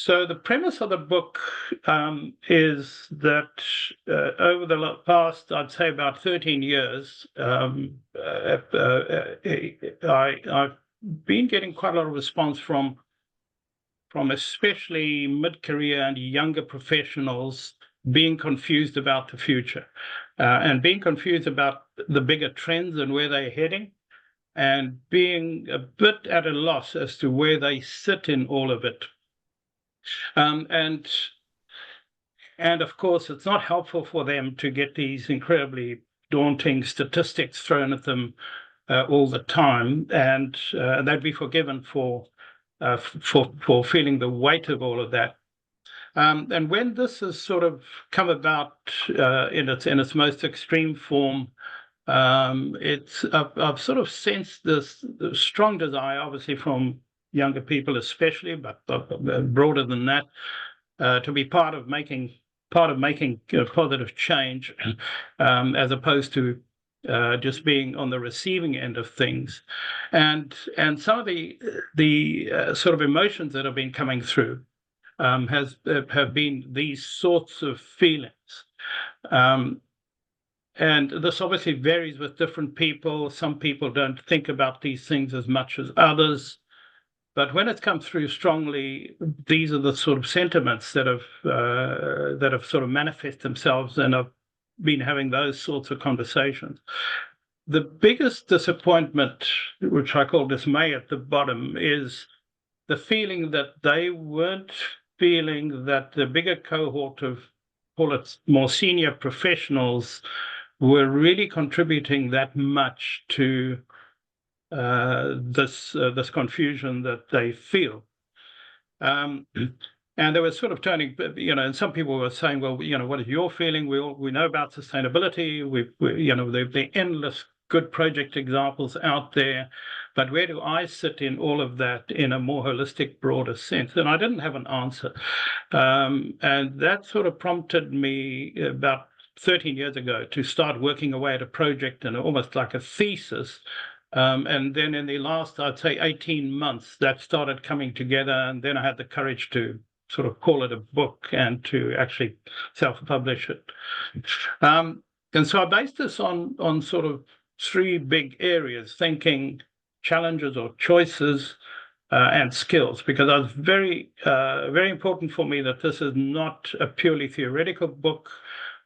So the premise of the book is that over the past, I'd say about 13 years, I've been getting quite a lot of response from especially mid-career and younger professionals being confused about the future and being confused about the bigger trends and where they're heading, and being a bit at a loss as to where they sit in all of it. And of course, it's not helpful for them to get these incredibly daunting statistics thrown at them all the time, and they'd be forgiven for feeling the weight of all of that. And when this has sort of come about in its most extreme form, I've sort of sensed this strong desire, obviously from younger people especially, but broader than that, to be part of making positive change, as opposed to just being on the receiving end of things, and some of the sort of emotions that have been coming through have been these sorts of feelings. And this obviously varies with different people. Some people don't think about these things as much as others. But when it's come through strongly, these are the sort of sentiments that have sort of manifest themselves, and I've been having those sorts of conversations. The biggest disappointment, which I call dismay at the bottom, is the feeling that they weren't feeling that the bigger cohort of, call it, more senior professionals were really contributing that much to this confusion that they feel. And they were sort of turning, and some people were saying, well, what is your feeling? We know about sustainability. There are endless good project examples out there, but where do I sit in all of that in a more holistic, broader sense? And I didn't have an answer. And that sort of prompted me about 13 years ago to start working away at a project and almost like a thesis. And then in the last, I'd say 18 months, that started coming together. And then I had the courage to sort of call it a book and to actually self-publish it. And so I based this on sort of three big areas: thinking, challenges or choices, and skills, because I was very important for me that this is not a purely theoretical book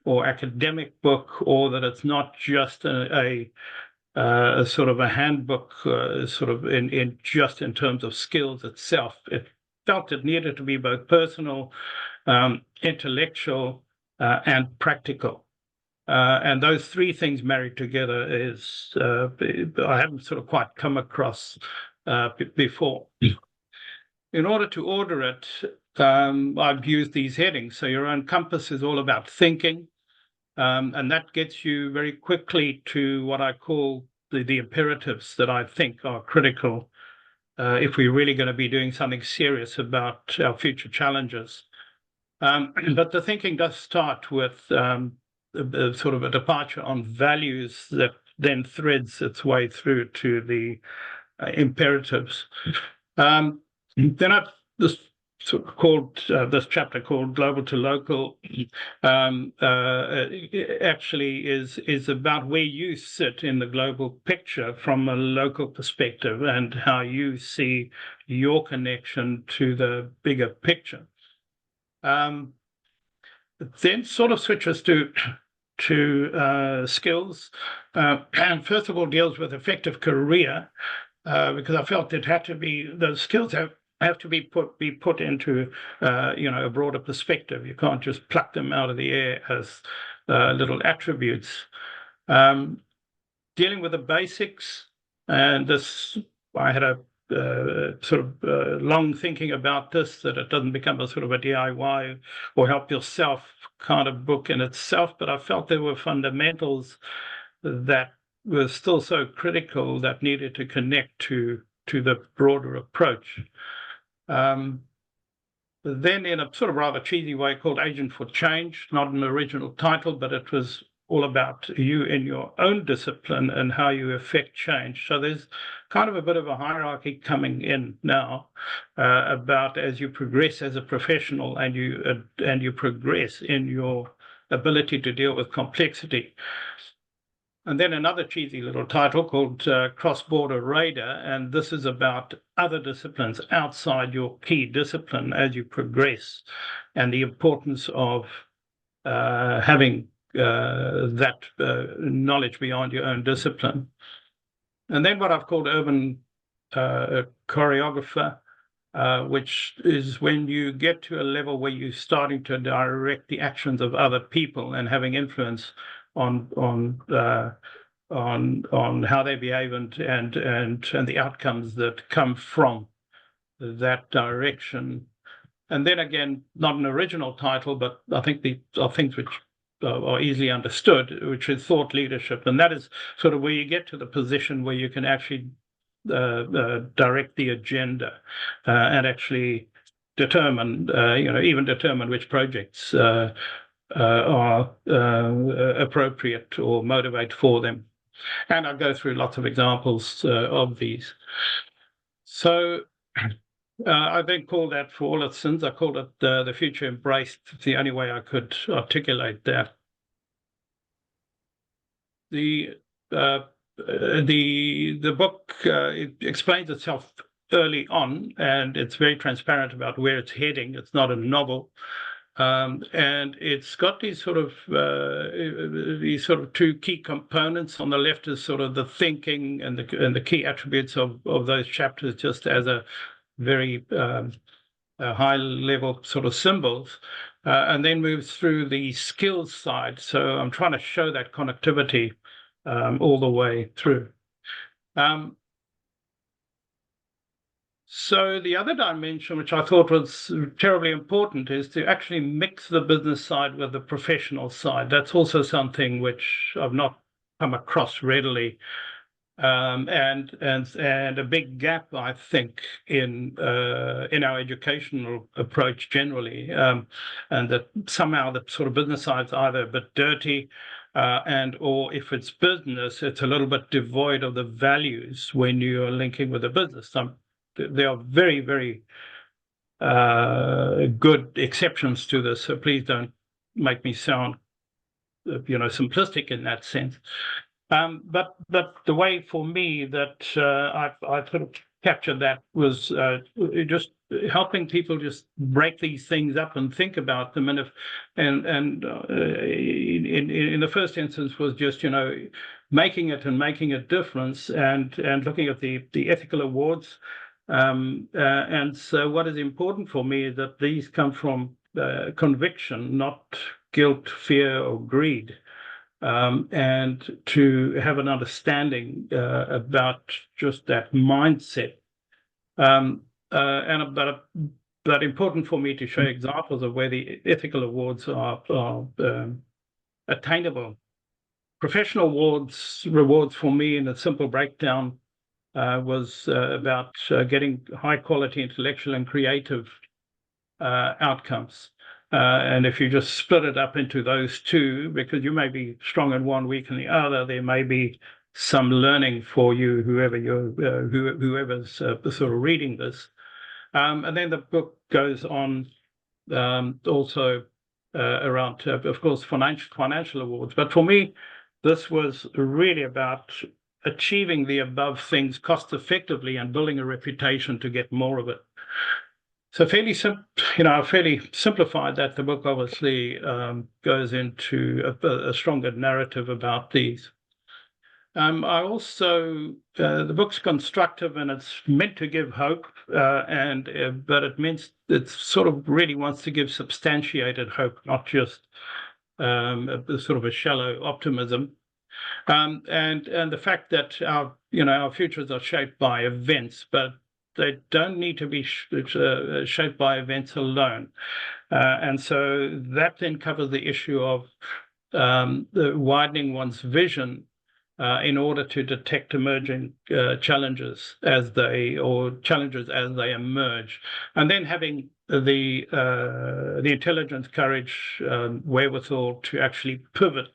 or academic book, or that it's not just a sort of a handbook, sort of in terms of skills itself. It felt it needed to be both personal, intellectual, and practical. And those three things married together is I haven't sort of quite come across before. In order to order it, I've used these headings. So your own compass is all about thinking, and that gets you very quickly to what I call the imperatives that I think are critical if we're really going to be doing something serious about our future challenges. But the thinking does start with sort of a departure on values that then threads its way through to the imperatives. Then I've this sort of called this chapter called Global to Local. Actually is about where you sit in the global picture from a local perspective and how you see your connection to the bigger picture. Then sort of switches to skills, and first of all deals with effective career, because I felt it had to be, those skills have to be put into a broader perspective. You can't just pluck them out of the air as little attributes. Dealing with the basics, and this, I had a sort of long thinking about this, that it doesn't become a sort of a DIY or help yourself kind of book in itself, but I felt there were fundamentals that were still so critical that needed to connect to the broader approach. Then in a sort of rather cheesy way called Agent for Change, not an original title, but it was all about you in your own discipline and how you affect change. So there's kind of a bit of a hierarchy coming in now about as you progress as a professional and you progress in your ability to deal with complexity. And then another cheesy little title called Cross-Border Radar, and this is about other disciplines outside your key discipline as you progress, and the importance of having that knowledge beyond your own discipline. And then what I've called urban choreographer, which is when you get to a level where you're starting to direct the actions of other people and having influence on how they behave and the outcomes that come from that direction. And then again, not an original title, but I think these are things which are easily understood, which is thought leadership, and that is sort of where you get to the position where you can actually direct the agenda and actually determine, even determine which projects are appropriate or motivate for them. And I'll go through lots of examples of these. So I then called that, for all its sins, I called it the future embraced. It's the only way I could articulate that. The book it explains itself early on, and it's very transparent about where it's heading. It's not a novel. And it's got these sort of two key components. On the left is sort of the thinking and the key attributes of those chapters, just as a very high level sort of symbols, and then moves through the skills side. So I'm trying to show that connectivity all the way through. So the other dimension, which I thought was terribly important, is to actually mix the business side with the professional side. That's also something which I've not come across readily, and a big gap, I think, in our educational approach generally, and that somehow the sort of business side's either a bit dirty, or if it's business, it's a little bit devoid of the values when you are linking with a business. There are very, very good exceptions to this, so please don't make me sound, simplistic in that sense. But the way for me that I sort of captured that was just helping people just break these things up and think about them, and in the first instance was just making a difference and looking at the ethical awards. And so what is important for me is that these come from conviction, not guilt, fear, or greed, and to have an understanding about just that mindset. But important for me to show examples of where the ethical awards are attainable. Professional rewards for me in a simple breakdown was about getting high quality intellectual and creative outcomes. And if you just split it up into those two, because you may be strong in one, weak in the other, there may be some learning for you, whoever's sort of reading this. And then the book goes on also around, of course, financial awards. But for me, this was really about achieving the above things cost effectively and building a reputation to get more of it. So fairly simplified that. The book obviously goes into a stronger narrative about these. I also the book's constructive and it's meant to give hope, but it sort of really wants to give substantiated hope, not just sort of a shallow optimism. And the fact that our futures are shaped by events, but they don't need to be shaped by events alone. And so that then covers the issue of widening one's vision in order to detect emerging challenges as they emerge, and then having the intelligence, courage, wherewithal to actually pivot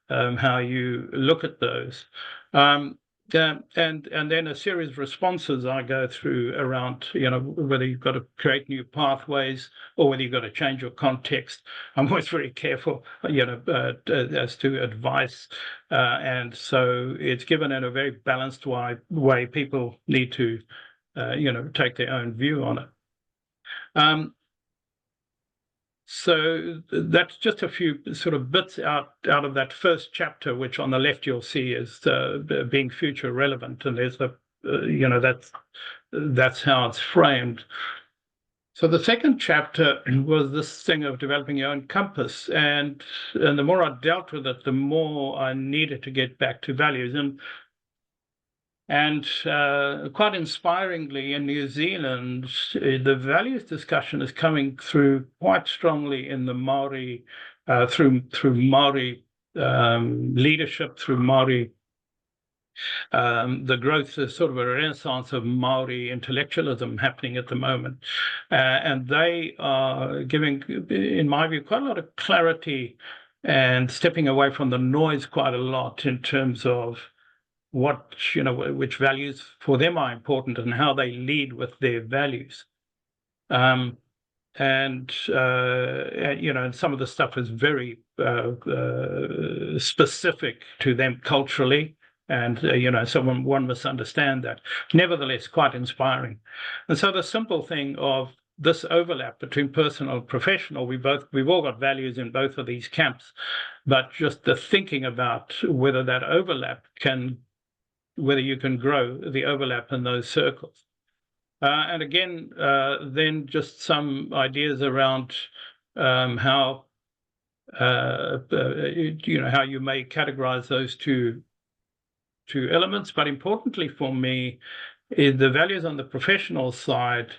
how you look at those. And then a series of responses I go through around, whether you've got to create new pathways or whether you've got to change your context. I'm always very careful, as to advice. And so it's given in a very balanced way. People need to, take their own view on it. So that's just a few sort of bits out of that first chapter, which on the left you'll see is being future relevant, and there's that's how it's framed. So the second chapter was this thing of developing your own compass, and the more I dealt with it, the more I needed to get back to values. And quite inspiringly, in New Zealand, the values discussion is coming through quite strongly in the Maori, through Maori leadership, through Maori, the growth is sort of a renaissance of Maori intellectualism happening at the moment. And they are giving, in my view, quite a lot of clarity and stepping away from the noise quite a lot in terms of which values for them are important and how they lead with their values. And some of the stuff is very specific to them culturally. And, so one must understand that. Nevertheless, quite inspiring. And so the simple thing of this overlap between personal and professional, we've all got values in both of these camps, but just the thinking about whether that overlap whether you can grow the overlap in those circles. And again, then just some ideas around how you may categorize those two elements. But importantly for me, is the values on the professional side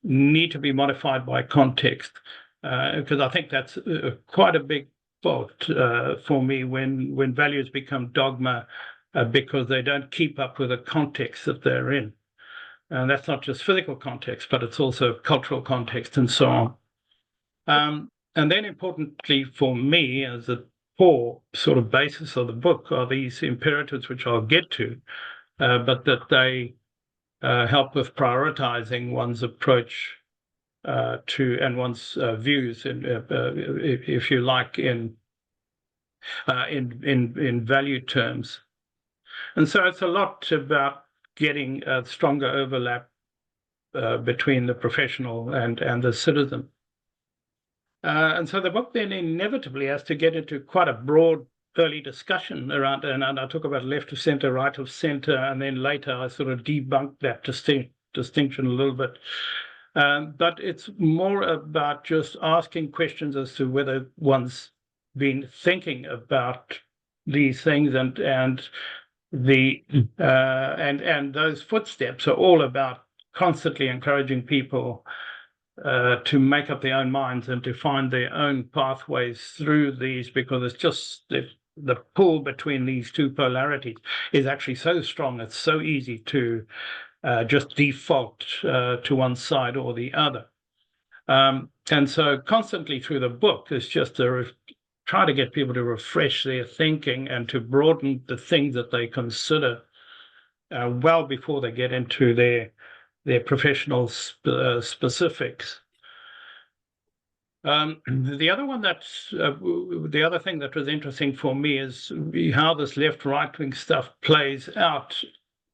need to be modified by context, because I think that's quite a big fault for me when values become dogma, because they don't keep up with the context that they're in. And that's not just physical context, but it's also cultural context and so on. And then importantly for me, as the core sort of basis of the book, are these imperatives, which I'll get to, but that they help with prioritizing one's approach to and one's views, if you like, in value terms. And so it's a lot about getting a stronger overlap between the professional and the citizen. And so the book then inevitably has to get into quite a broad early discussion around, and I talk about left of center, right of center, and then later I sort of debunked that distinction a little bit. But it's more about just asking questions as to whether one's been thinking about these things, and those footsteps are all about constantly encouraging people to make up their own minds and to find their own pathways through these, because it's just the pull between these two polarities is actually so strong. It's so easy to just default to one side or the other. And so constantly through the book is just try to get people to refresh their thinking and to broaden the things that they consider well before they get into their professional specifics. The other thing that was interesting for me is how this left-right wing stuff plays out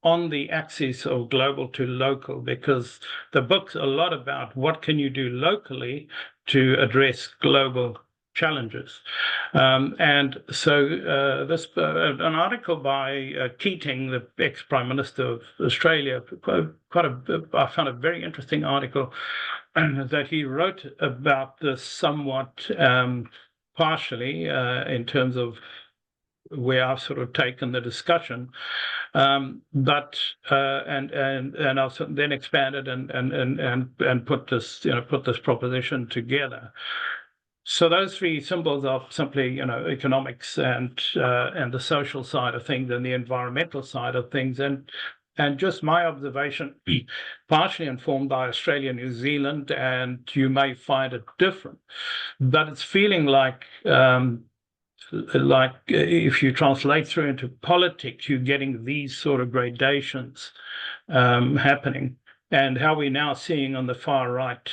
on the axis of global to local, because the book's a lot about what can you do locally to address global challenges. And so an article by Keating, the ex-Prime Minister of Australia, I found a very interesting article that he wrote about this somewhat partially in terms of where I've sort of taken the discussion, but I've then expanded and put this proposition together. So those three symbols are simply, economics and the social side of things and the environmental side of things, and just my observation, partially informed by Australia, New Zealand, and you may find it different, but it's feeling like like if you translate through into politics, you're getting these sort of gradations happening, and how we're now seeing on the far right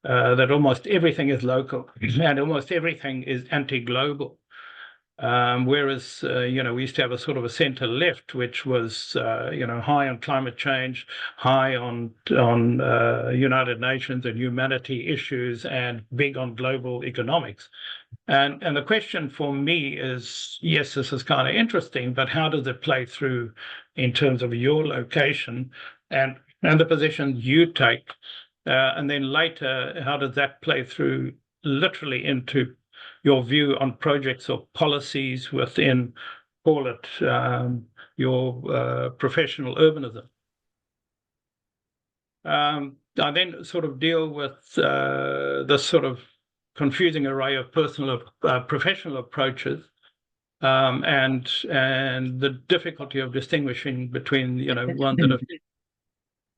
that almost everything is local and almost everything is anti-global. Whereas, we used to have a sort of a center left, which was, high on climate change, high on United Nations and humanity issues, and big on global economics. And the question for me is, yes, this is kind of interesting, but how does it play through in terms of your location and the position you take? And then later, how does that play through literally into your view on projects or policies within, call it, your professional urbanism? I then sort of deal with this sort of confusing array of professional approaches, and the difficulty of distinguishing between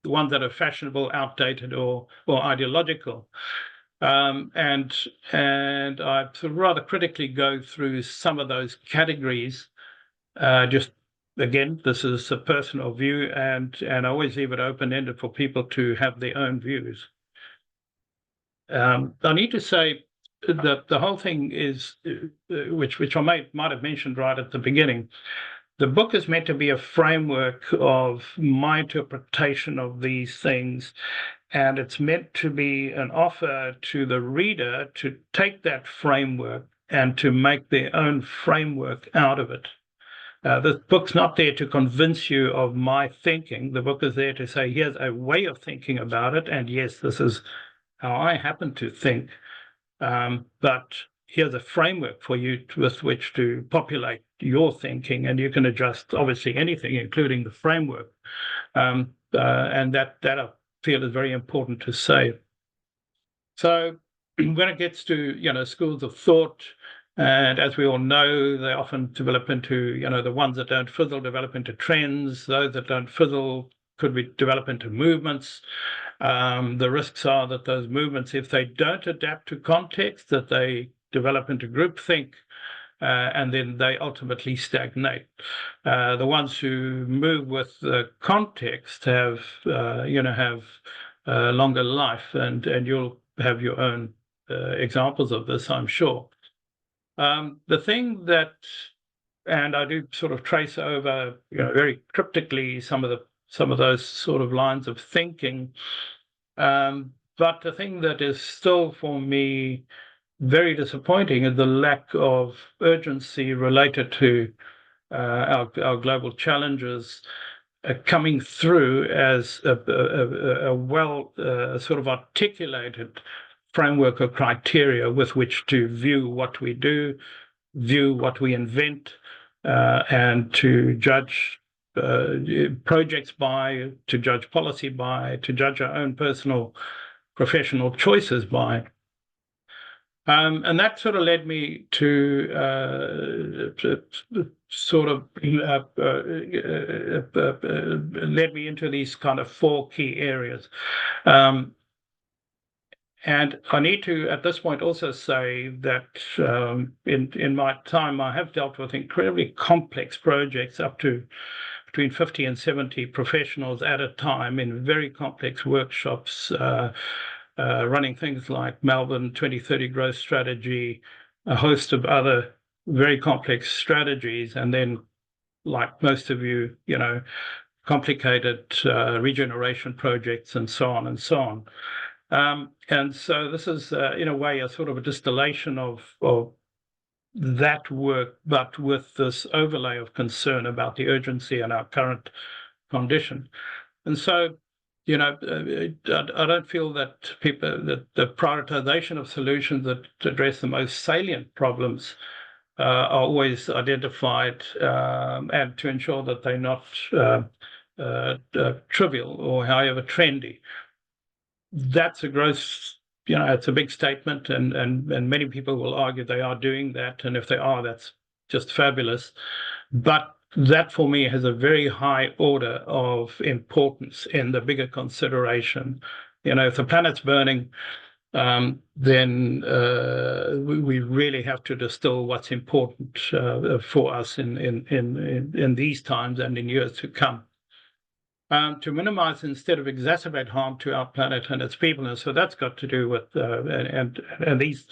ones that are fashionable, outdated, or ideological. And I sort of rather critically go through some of those categories. Just again, this is a personal view, and I always leave it open-ended for people to have their own views. I need to say that the whole thing is, which I might have mentioned right at the beginning, the book is meant to be a framework of my interpretation of these things, and it's meant to be an offer to the reader to take that framework and to make their own framework out of it. The book's not there to convince you of my thinking. The book is there to say, here's a way of thinking about it, and yes, this is how I happen to think, but here's a framework for you with which to populate your thinking, and you can adjust obviously anything, including the framework, and that I feel is very important to say. So when it gets to schools of thought, and as we all know, they often develop into the ones that don't fizzle develop into trends. Those that don't fizzle could develop into movements. The risks are that those movements, if they don't adapt to context, that they develop into groupthink, and then they ultimately stagnate. The ones who move with the context have longer life, and you'll have your own examples of this, I'm sure. The thing that, and I do sort of trace over, very cryptically some of those sort of lines of thinking. But the thing that is still for me very disappointing is the lack of urgency related to our global challenges coming through as a well sort of articulated framework of criteria with which to view what we do, view what we invent, and to judge projects by, to judge policy by, to judge our own personal professional choices by. And that sort of led me to led me into these kind of 4 key areas. And I need to, at this point, also say that in my time, I have dealt with incredibly complex projects up to between 50 and 70 professionals at a time in very complex workshops, running things like Melbourne 2030 growth strategy, a host of other very complex strategies, and then, like most of you, complicated regeneration projects and so on and so on. And so this is, in a way, a sort of a distillation of that work, but with this overlay of concern about the urgency and our current condition. And so, I don't feel that that the prioritization of solutions that address the most salient problems are always identified, and to ensure that they're not trivial or however trendy. That's a gross, it's a big statement, and many people will argue they are doing that, and if they are, that's just fabulous. But that for me has a very high order of importance in the bigger consideration. If the planet's burning, then we really have to distill what's important for us in these times and in years to come. To minimize instead of exacerbate harm to our planet and its people, and so that's got to do with and these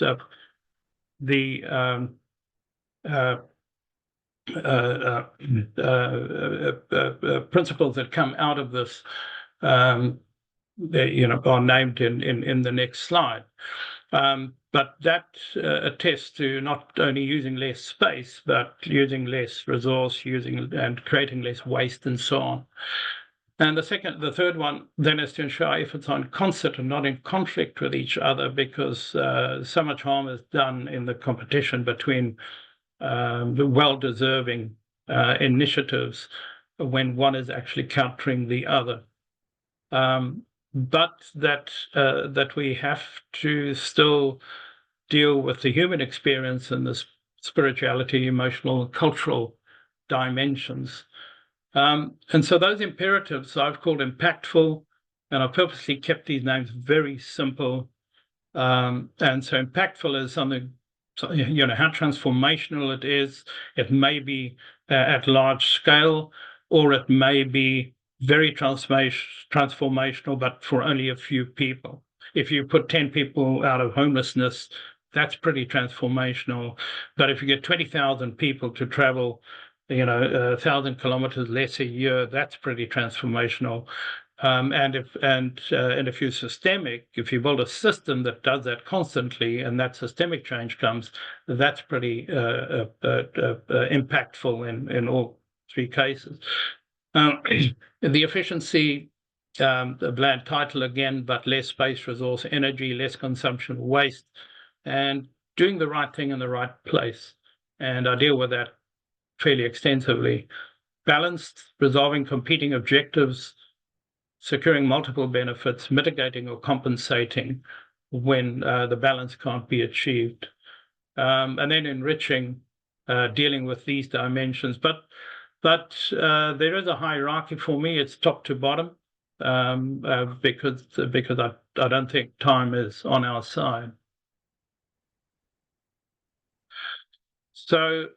principles that come out of this, are named in the next slide. But that attests to not only using less space, but using less resource, and creating less waste and so on. And the third one then is to ensure our efforts are in concert and not in conflict with each other, because so much harm is done in the competition between the well-deserving initiatives when one is actually countering the other. But that we have to still deal with the human experience and the spirituality, emotional, and cultural dimensions. And so those imperatives I've called impactful, and I've purposely kept these names very simple. And so impactful is something, how transformational it is. It may be at large scale, or it may be very transformational, but for only a few people. If you put 10 people out of homelessness, that's pretty transformational. But if you get 20,000 people to travel 1,000 kilometers less a year, that's pretty transformational. And if you're systemic, if you build a system that does that constantly, and that systemic change comes, that's pretty impactful in all three cases. The efficiency, the bland title again, but less space, resource, energy, less consumption, waste, and doing the right thing in the right place. And I deal with that fairly extensively. Balanced, resolving competing objectives, securing multiple benefits, mitigating or compensating when the balance can't be achieved. And then enriching, dealing with these dimensions. But there is a hierarchy for me. It's top to bottom, because I don't think time is on our side. So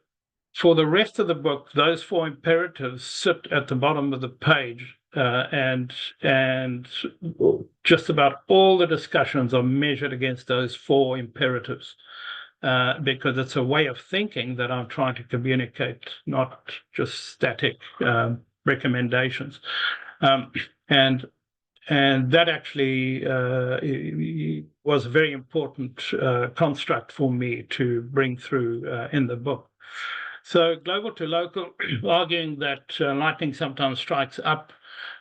for the rest of the book, those four imperatives sit at the bottom of the page, and just about all the discussions are measured against those four imperatives, because it's a way of thinking that I'm trying to communicate, not just static recommendations. And that actually was a very important construct for me to bring through in the book. So global to local, arguing that lightning sometimes strikes up,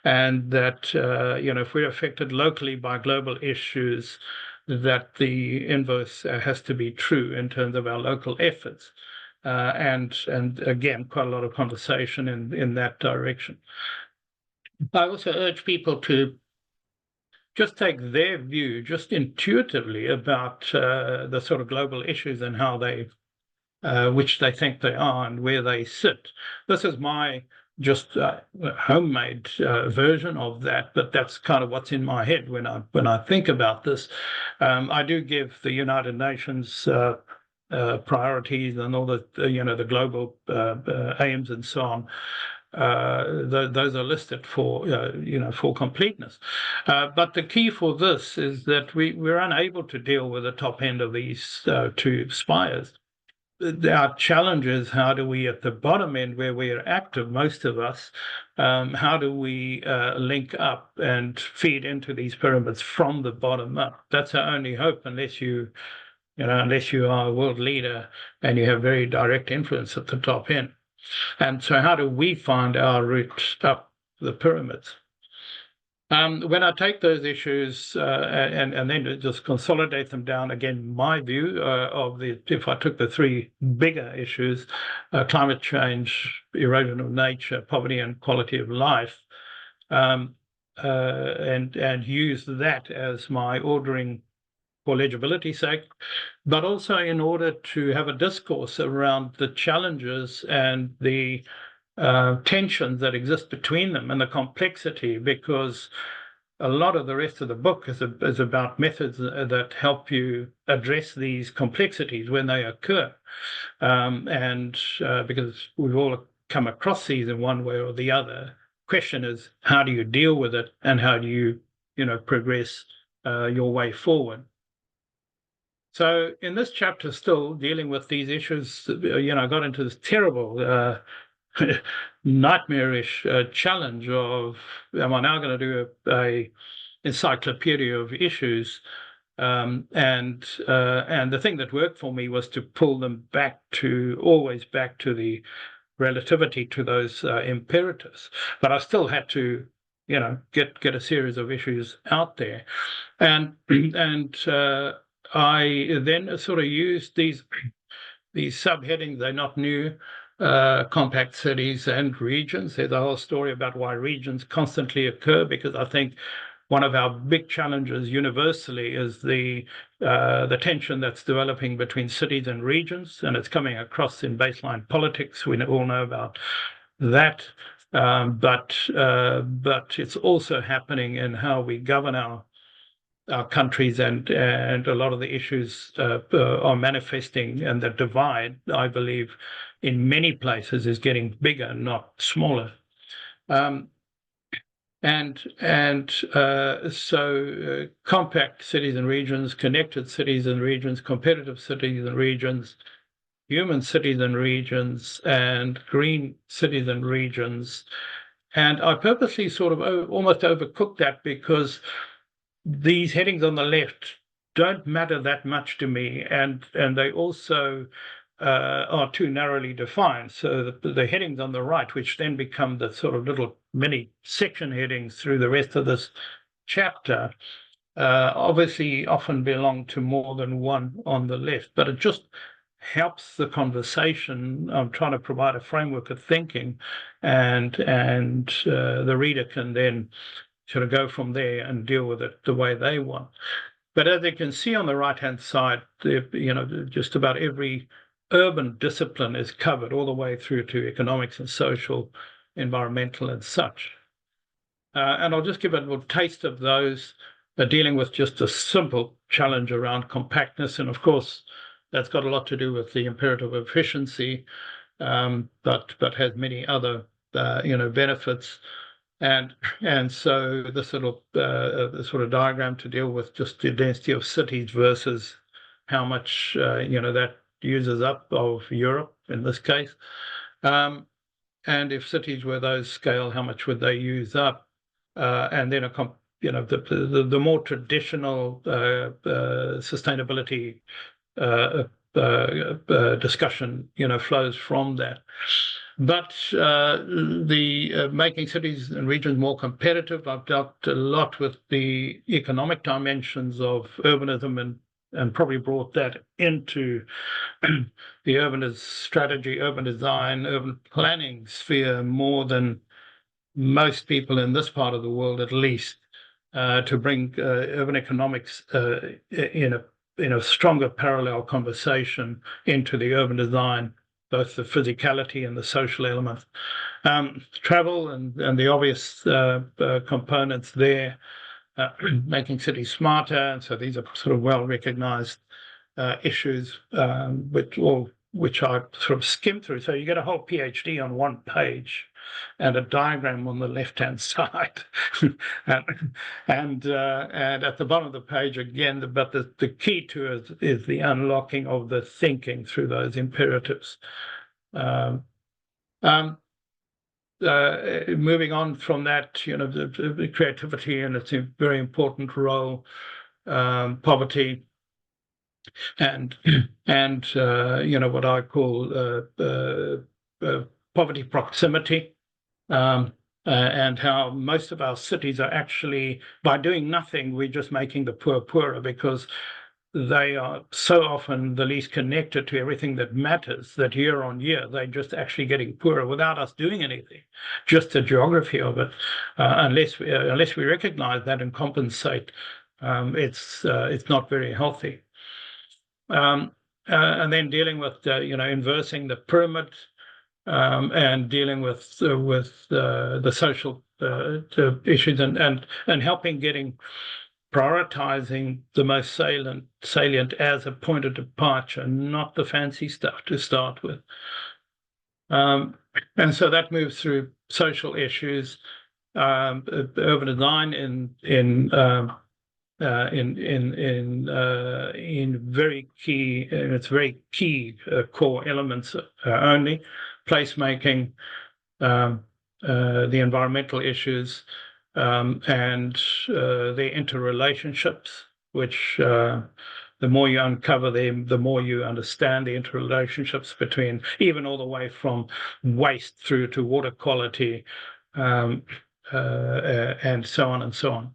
and that if we're affected locally by global issues, that the inverse has to be true in terms of our local efforts. And again, quite a lot of conversation in that direction. I also urge people to just take their view, just intuitively, about the sort of global issues and how they which they think they are and where they sit. This is my just homemade version of that, but that's kind of what's in my head when I think about this. I do give the United Nations priorities and all the global aims and so on. Those are listed for for completeness. But the key for this is that we're unable to deal with the top end of these two spires. Our challenge is, how do we, at the bottom end where we're active, most of us, how do we link up and feed into these pyramids from the bottom up? That's our only hope, unless you are a world leader and you have very direct influence at the top end. And so how do we find our route up the pyramids? When I take those issues and then just consolidate them down, again, my view if I took the three bigger issues, climate change, erosion of nature, poverty and quality of life, and use that as my ordering for legibility's sake, but also in order to have a discourse around the challenges and the tensions that exist between them and the complexity, because a lot of the rest of the book is about methods that help you address these complexities when they occur. And because we've all come across these in one way or the other, question is, how do you deal with it, and how do you, progress your way forward? So in this chapter, still dealing with these issues, I got into this terrible, nightmarish challenge of, am I now going to do a encyclopedia of issues? And the thing that worked for me was to pull them always back to the relativity to those imperatives. But I still had to, get a series of issues out there, and I then sort of used these subheadings. They're not new. Compact cities and regions. There's a whole story about why regions constantly occur, because I think one of our big challenges universally is the tension that's developing between cities and regions, and it's coming across in baseline politics. We all know about that, but it's also happening in how we govern our countries, and a lot of the issues are manifesting, and the divide, I believe, in many places is getting bigger, not smaller. So compact cities and regions, connected cities and regions, competitive cities and regions, human cities and regions, and green cities and regions. And I purposely sort of almost overcooked that, because these headings on the left don't matter that much to me, and they also are too narrowly defined. So the headings on the right, which then become the sort of little mini section headings through the rest of this chapter, obviously often belong to more than one on the left, but it just helps the conversation. I'm trying to provide a framework of thinking, and the reader can then sort of go from there and deal with it the way they want. But as you can see on the right-hand side, just about every urban discipline is covered, all the way through to economics and social, environmental and such. And I'll just give a little taste of those, dealing with just a simple challenge around compactness. And of course, that's got a lot to do with the imperative of efficiency, but has many other, benefits. And so the sort of diagram to deal with just the density of cities versus how much that uses up of Europe in this case, and if cities were those scale, how much would they use up? And then the more traditional sustainability discussion flows from that. But the making cities and regions more competitive, I've dealt a lot with the economic dimensions of urbanism, and probably brought that into the urban strategy, urban design, urban planning sphere more than most people in this part of the world, at least, to bring urban economics in a stronger parallel conversation into the urban design, both the physicality and the social element. Travel and the obvious components there, making cities smarter. And so these are sort of well-recognized issues, which I sort of skimmed through. So you get a whole PhD on one page and a diagram on the left-hand side. and at the bottom of the page again, but the key to it is the unlocking of the thinking through those imperatives. Moving on from that, the creativity and its a very important role, poverty, and what I call poverty proximity, and how most of our cities are actually, by doing nothing, we're just making the poor poorer, because they are so often the least connected to everything that matters, that year on year they're just actually getting poorer without us doing anything. Just the geography of it, unless we recognize that and compensate, it's not very healthy. And then dealing with inversing the pyramid, and dealing with the social issues and helping prioritizing the most salient as a point of departure, not the fancy stuff to start with. And so that moves through social issues, urban design in very key, its very key core elements only, placemaking, the environmental issues, and the interrelationships, which the more you uncover them, the more you understand the interrelationships between, even all the way from waste through to water quality, and so on and so on.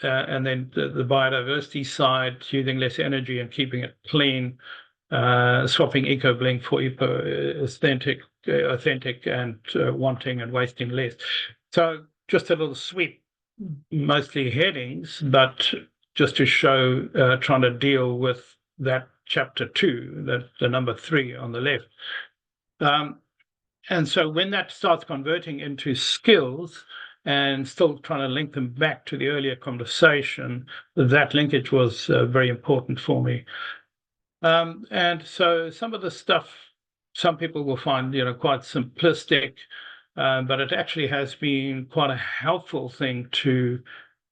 And then the biodiversity side, using less energy and keeping it clean, swapping eco-blink for authentic and wanting and wasting less. So just a little sweep, mostly headings, but just to show, trying to deal with that chapter 2, the number 3 on the left. And so when that starts converting into skills and still trying to link them back to the earlier conversation, that linkage was very important for me. And so some of the stuff, some people will find, quite simplistic, but it actually has been quite a helpful thing to,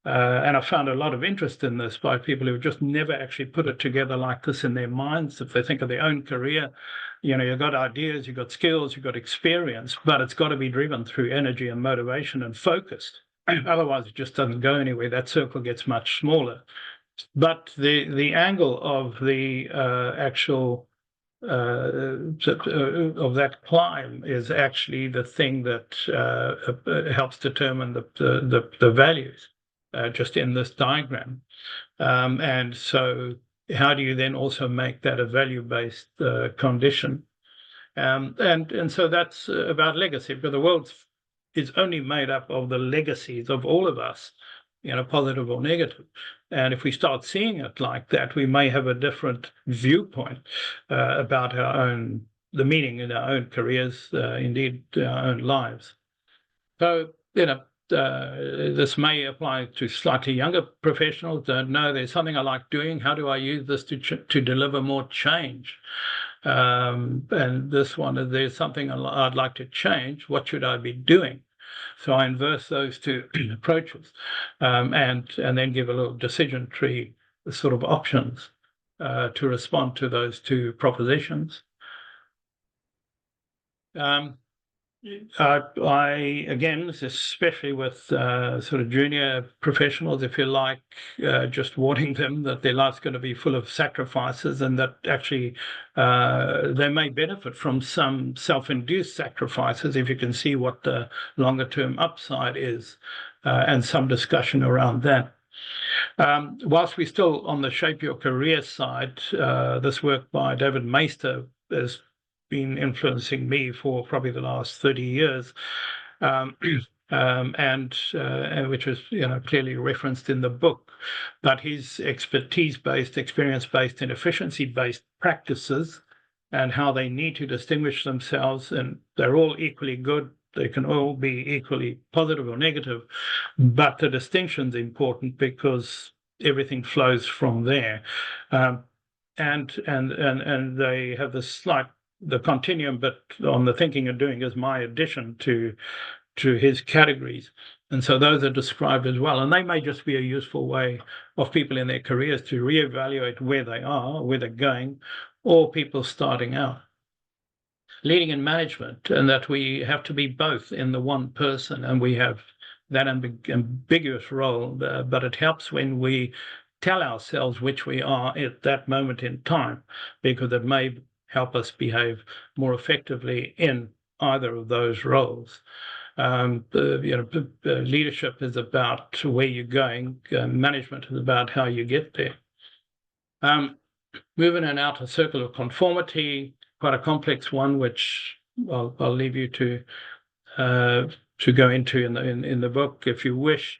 and I found a lot of interest in this by people who just never actually put it together like this in their minds. If they think of their own career, you've got ideas, you've got skills, you've got experience, but it's got to be driven through energy and motivation and focus. Otherwise, it just doesn't go anywhere. That circle gets much smaller. But the angle of the actual of that climb is actually the thing that helps determine the values just in this diagram. And so how do you then also make that a value-based condition? And so that's about legacy, because the world is only made up of the legacies of all of us, positive or negative. And if we start seeing it like that, we may have a different viewpoint about the meaning in our own careers, indeed our own lives. So, this may apply to slightly younger professionals. Don't know, there's something I like doing. How do I use this to deliver more change? And this one, there's something I'd like to change. What should I be doing? So I inverse those two approaches, and then give a little decision tree sort of options to respond to those two propositions. I again, especially with sort of junior professionals, if you like, just warning them that their life's going to be full of sacrifices, and that actually they may benefit from some self-induced sacrifices if you can see what the longer-term upside is, and some discussion around that. Whilst we're still on the Shape Your Career side, this work by David Meister is been influencing me for probably the last 30 years, and which is clearly referenced in the book. But his expertise-based, experience-based, and efficiency-based practices, and how they need to distinguish themselves, and they're all equally good. They can all be equally positive or negative, but the distinction's important because everything flows from there, and they have this the continuum, but on the thinking and doing is my addition to his categories. And so those are described as well. And they may just be a useful way of people in their careers to reevaluate where they are, where they're going, or people starting out. Leading in management, and that we have to be both in the one person, and we have that ambiguous role, but it helps when we tell ourselves which we are at that moment in time, because it may help us behave more effectively in either of those roles. Leadership is about where you're going. Management is about how you get there. Moving in outer circle of conformity, quite a complex one, which I'll leave you to go into in the book if you wish.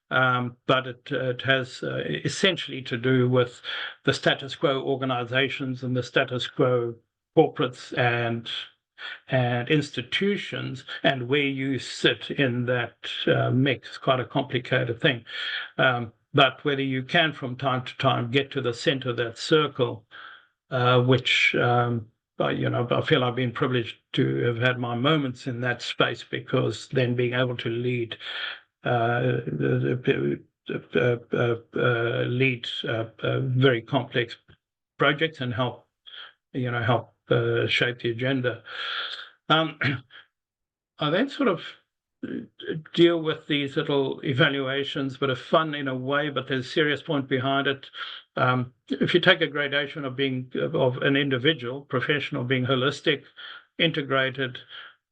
But it has essentially to do with the status quo organizations and the status quo corporates and institutions, and where you sit in that mix. Quite a complicated thing. But whether you can from time to time get to the center of that circle, which I feel I've been privileged to have had my moments in that space, because then being able to lead very complex projects and help shape the agenda. I then sort of deal with these little evaluations, but are fun in a way, but there's a serious point behind it. If you take a gradation of an individual, professional, being holistic, integrated,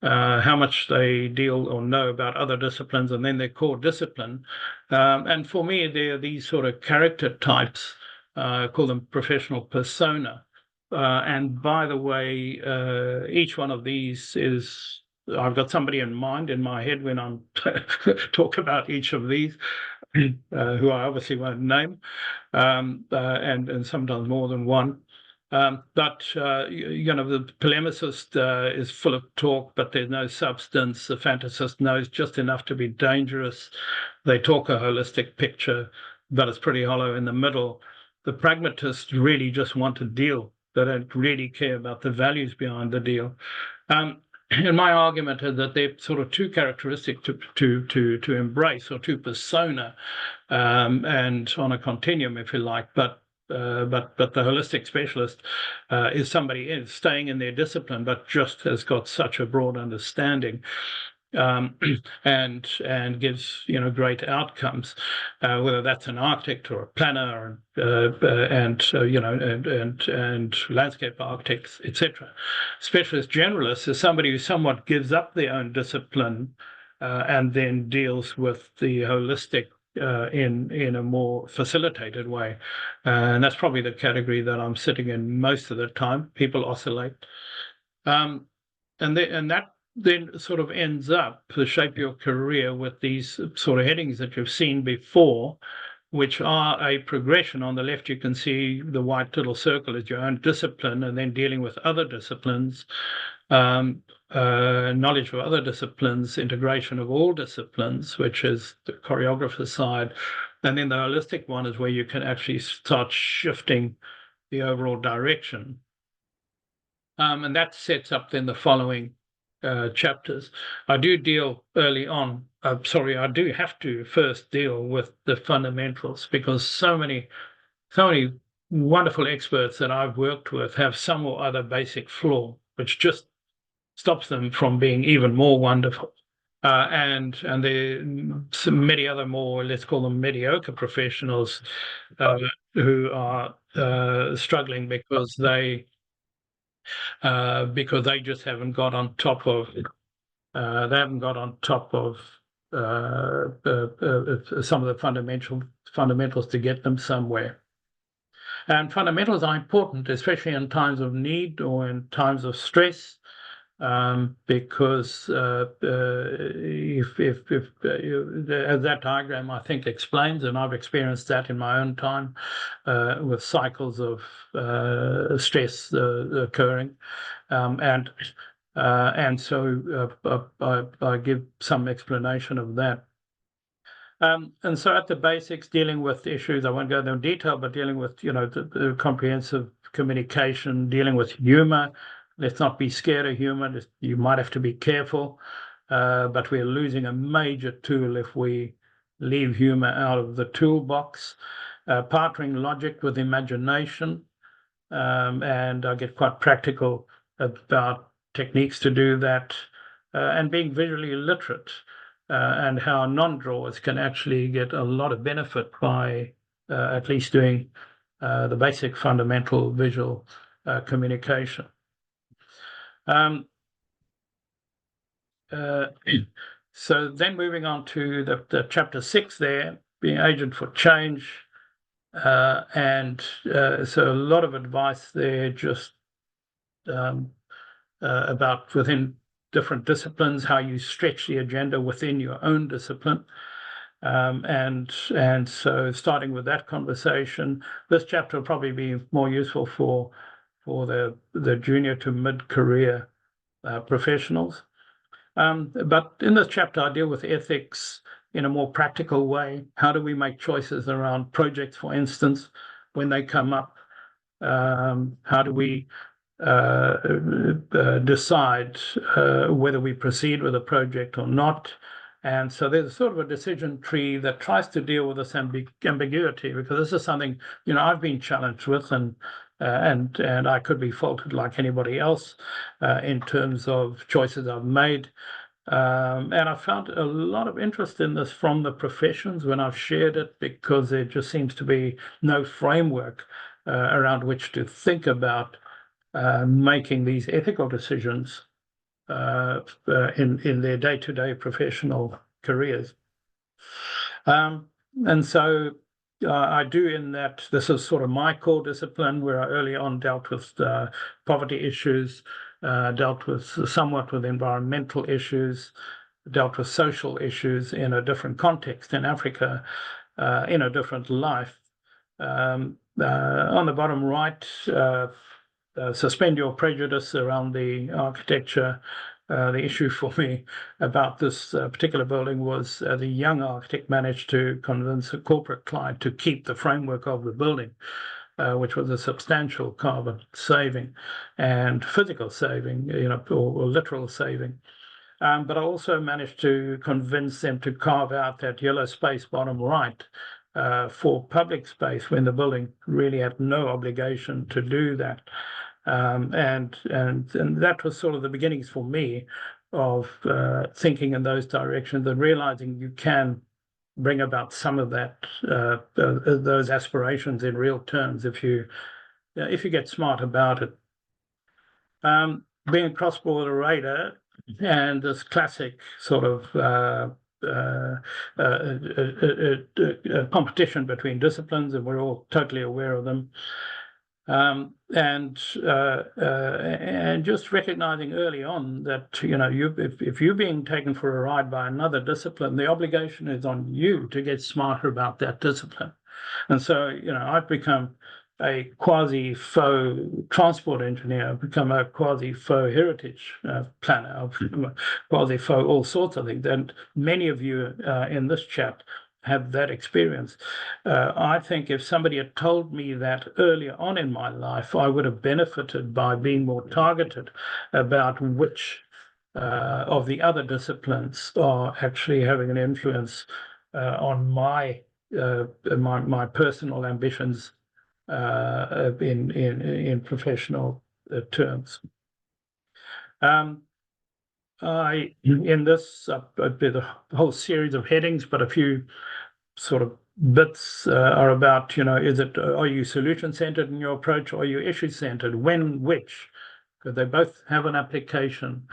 how much they deal or know about other disciplines, and then their core discipline. And for me, there are these sort of character types, call them professional persona. And by the way, each one of these I've got somebody in mind in my head when I'm talk about each of these, who I obviously won't name, and sometimes more than one. But the polemicist is full of talk, but there's no substance. The fantasist knows just enough to be dangerous. They talk a holistic picture, but it's pretty hollow in the middle. The pragmatists really just want to deal. They don't really care about the values behind the deal. And my argument is that they're sort of too characteristic to embrace, or too persona, and on a continuum, if you like. But the holistic specialist is somebody staying in their discipline, but just has got such a broad understanding. And gives great outcomes, whether that's an architect or a planner, and landscape architects, etc. Specialist generalist is somebody who somewhat gives up their own discipline and then deals with the holistic in a more facilitated way, and that's probably the category that I'm sitting in most of the time. People oscillate, and that then sort of ends up to shape your career with these sort of headings that you've seen before, which are a progression. On the left, you can see the white little circle is your own discipline, and then dealing with other disciplines, knowledge of other disciplines, integration of all disciplines, which is the choreographer side. And then the holistic one is where you can actually start shifting the overall direction. And that sets up then the following chapters. I do deal early on. I do have to first deal with the fundamentals, because so many wonderful experts that I've worked with have some or other basic flaw, which just stops them from being even more wonderful. And there are many other more, let's call them mediocre professionals, who are struggling because they just haven't got on top of some of the fundamentals to get them somewhere. And fundamentals are important, especially in times of need or in times of stress, because if as that diagram I think explains, and I've experienced that in my own time with cycles of stress occurring, and so I give some explanation of that. And so at the basics, dealing with issues, I won't go into detail, but dealing with the comprehensive communication, dealing with humor. Let's not be scared of humor. You might have to be careful, but we're losing a major tool if we leave humor out of the toolbox. Partnering logic with imagination, and I get quite practical about techniques to do that, and being visually literate, and how non-drawers can actually get a lot of benefit by at least doing the basic fundamental visual communication. So then moving on to the chapter 6 there, being agent for change, and so a lot of advice there, just about within different disciplines, how you stretch the agenda within your own discipline. And so starting with that conversation, this chapter will probably be more useful for for the junior to mid-career professionals. But in this chapter, I deal with ethics in a more practical way. How do we make choices around projects, for instance, when they come up? How do we decide whether we proceed with a project or not? And so there's sort of a decision tree that tries to deal with this ambiguity, because this is something, I've been challenged with, and I could be faulted like anybody else in terms of choices I've made. And I found a lot of interest in this from the professions when I've shared it, because there just seems to be no framework around which to think about making these ethical decisions in their day-to-day professional careers. And so I do in that this is sort of my core discipline, where I early on dealt with poverty issues, dealt with somewhat with environmental issues, dealt with social issues in a different context in Africa, in a different life. On the bottom right, suspend your prejudice around the architecture. The issue for me about this particular building was the young architect managed to convince a corporate client to keep the framework of the building, which was a substantial carbon saving and physical saving, or literal saving. But I also managed to convince them to carve out that yellow space bottom right for public space, when the building really had no obligation to do that. And that was sort of the beginnings for me of thinking in those directions and realizing you can bring about some of that those aspirations in real terms if you get smart about it. Being a cross-border raider and this classic sort of competition between disciplines, and we're all totally aware of them. And just recognizing early on that if you're being taken for a ride by another discipline, the obligation is on you to get smarter about that discipline. And so I've become a quasi-faux transport engineer. I've become a quasi-faux heritage planner. I've become a quasi-faux all sorts of things. And many of you in this chat have that experience. I think if somebody had told me that earlier on in my life, I would have benefited by being more targeted about which of the other disciplines are actually having an influence on my personal ambitions in professional terms. In this, there's a whole series of headings, but a few sort of bits are about, are you solution-centered in your approach, or are you issue-centered? When, which? Because they both have an application.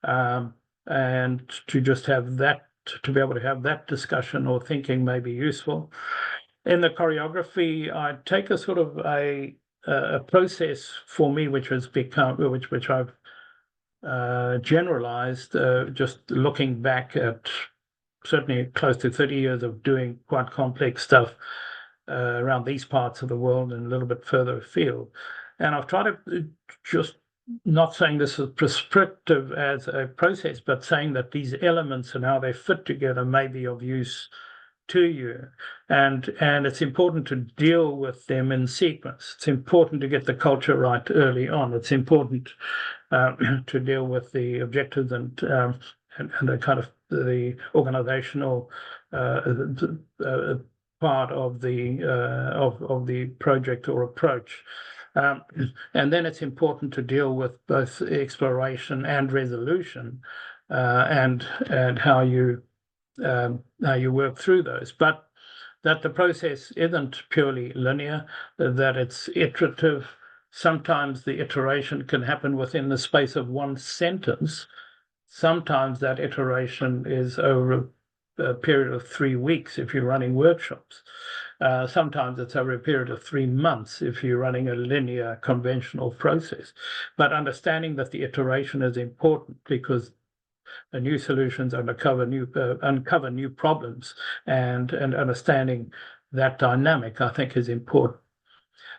And to just have that, to be able to have that discussion or thinking may be useful. In the choreography, I take a sort of a process for me, which has become, which I've generalized, just looking back at certainly close to 30 years of doing quite complex stuff around these parts of the world and a little bit further afield. And I've tried to just, not saying this is prescriptive as a process, but saying that these elements and how they fit together may be of use to you. And it's important to deal with them in sequence. It's important to get the culture right early on. It's important to deal with the objectives and the kind of the organizational part of the project or approach. And then it's important to deal with both exploration and resolution, and how you work through those. But that the process isn't purely linear, that it's iterative. Sometimes the iteration can happen within the space of one sentence. Sometimes that iteration is over a period of 3 weeks if you're running workshops. Sometimes it's over a period of 3 months if you're running a linear conventional process. But understanding that the iteration is important, because the new solutions uncover new problems, and understanding that dynamic, I think, is important.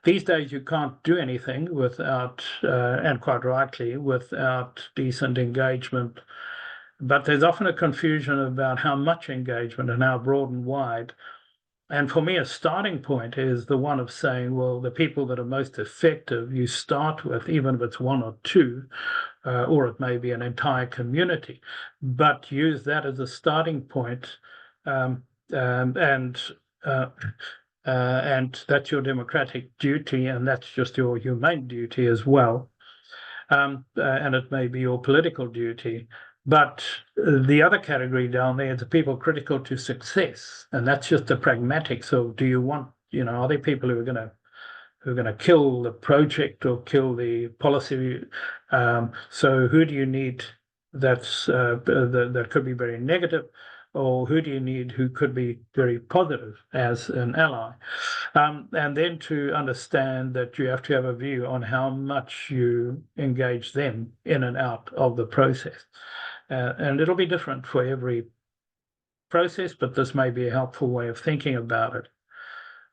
These days, you can't do anything without, and quite rightly, without decent engagement. But there's often a confusion about how much engagement and how broad and wide. And for me, a starting point is the one of saying, well, the people that are most effective, you start with, even if it's one or two, or it may be an entire community, but use that as a starting point. Um, um, and uh, and that's your democratic duty, and that's just your humane duty as well. And it may be your political duty. But the other category down there is the people critical to success, and that's just the pragmatic. So, do you want, are there people who are going to kill the project or kill the policy? So, who do you need that could be very negative, or who do you need who could be very positive as an ally? And then to understand that you have to have a view on how much you engage them in and out of the process. And it'll be different for every process, but this may be a helpful way of thinking about it.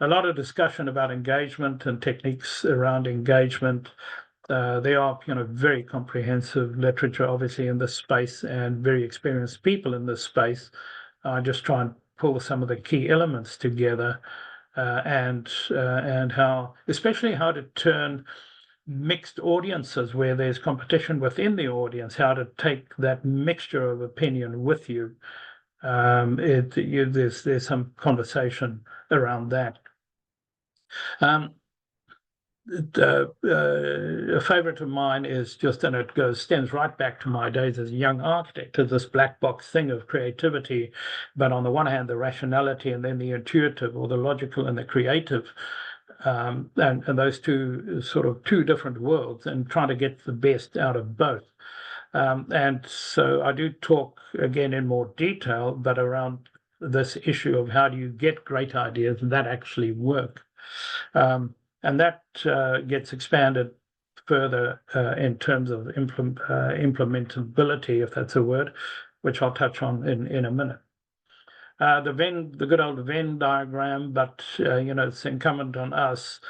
A lot of discussion about engagement and techniques around engagement. There are, very comprehensive literature, obviously, in this space, and very experienced people in this space. I just try and pull some of the key elements together, and how, especially how to turn mixed audiences where there's competition within the audience, how to take that mixture of opinion with you. There's some conversation around that. A favorite of mine is just, and it stems right back to my days as a young architect, is this black box thing of creativity, but on the one hand, the rationality, and then the intuitive or the logical and the creative. And those two different worlds, and trying to get the best out of both. And so I do talk again in more detail, but around this issue of how do you get great ideas that actually work. And that gets expanded further in terms of implementability, if that's a word, which I'll touch on in a minute. The good old Venn diagram, but it's incumbent on us.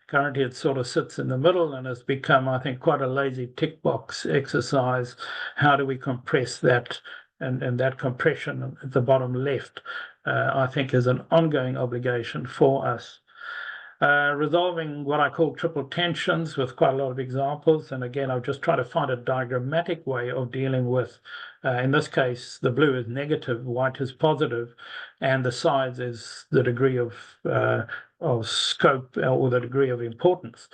Currently, it sort of sits in the middle and has become, I think, quite a lazy tick box exercise. How do we compress that? And that compression at the bottom left, I think, is an ongoing obligation for us. Resolving what I call triple tensions with quite a lot of examples. And again, I'll just try to find a diagrammatic way of dealing with, in this case, the blue is negative, white is positive, and the size is the degree of scope or the degree of importance.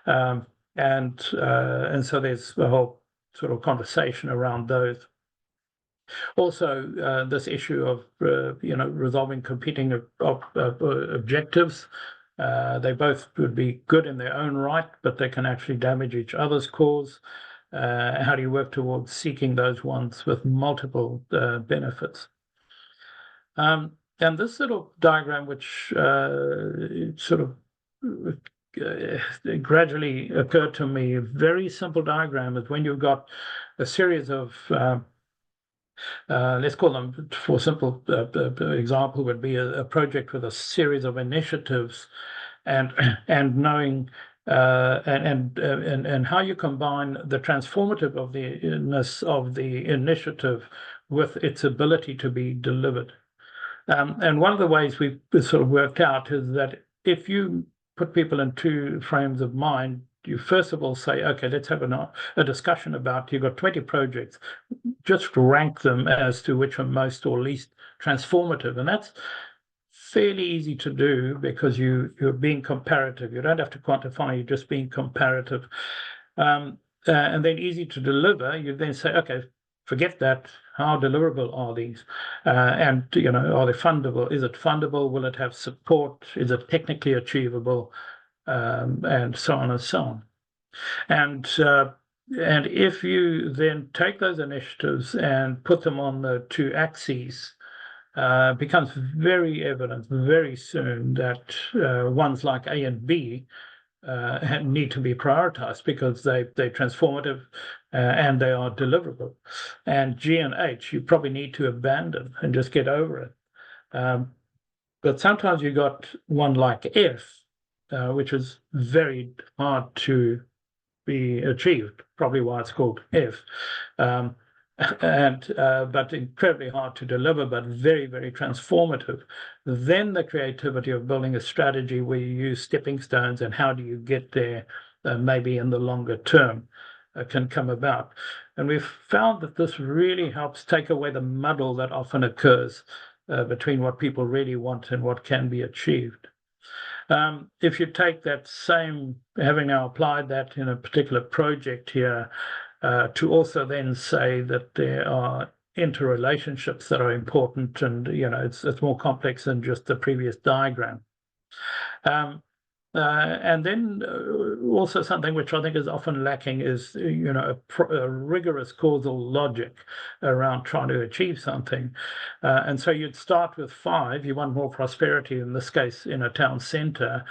And so there's a whole sort of conversation around those. Also, this issue of, resolving competing objectives. They both would be good in their own right, but they can actually damage each other's cause. How do you work towards seeking those ones with multiple benefits? And this little diagram, which gradually occurred to me, a very simple diagram, is when you've got a series of let's call them, for simple example, would be a project with a series of initiatives, and knowing and how you combine the transformative of the initiative with its ability to be delivered. And one of the ways we've sort of worked out is that if you put people in two frames of mind, you first of all say, okay, let's have a discussion about, you've got 20 projects, just rank them as to which are most or least transformative. And that's fairly easy to do because you're being comparative. You don't have to quantify, you're just being comparative. And then easy to deliver, you then say, okay, forget that. How deliverable are these? And, are they fundable? Is it fundable? Will it have support? Is it technically achievable? And so on and so on. And if you then take those initiatives and put them on the two axes, it becomes very evident very soon that ones like A and B need to be prioritized because they're transformative and they are deliverable. And G and H, you probably need to abandon and just get over it. But sometimes you got one like F, which is very hard to be achieved, probably why it's called F. But incredibly hard to deliver, but very, very transformative. Then the creativity of building a strategy where you use stepping stones and how do you get there, maybe in the longer term, can come about. And we've found that this really helps take away the muddle that often occurs between what people really want and what can be achieved. If you take that same, having now applied that in a particular project here, to also then say that there are interrelationships that are important, and it's more complex than just the previous diagram. And then also something which I think is often lacking is, a rigorous causal logic around trying to achieve something. And so you'd start with 5, you want more prosperity, in this case, in a town centre.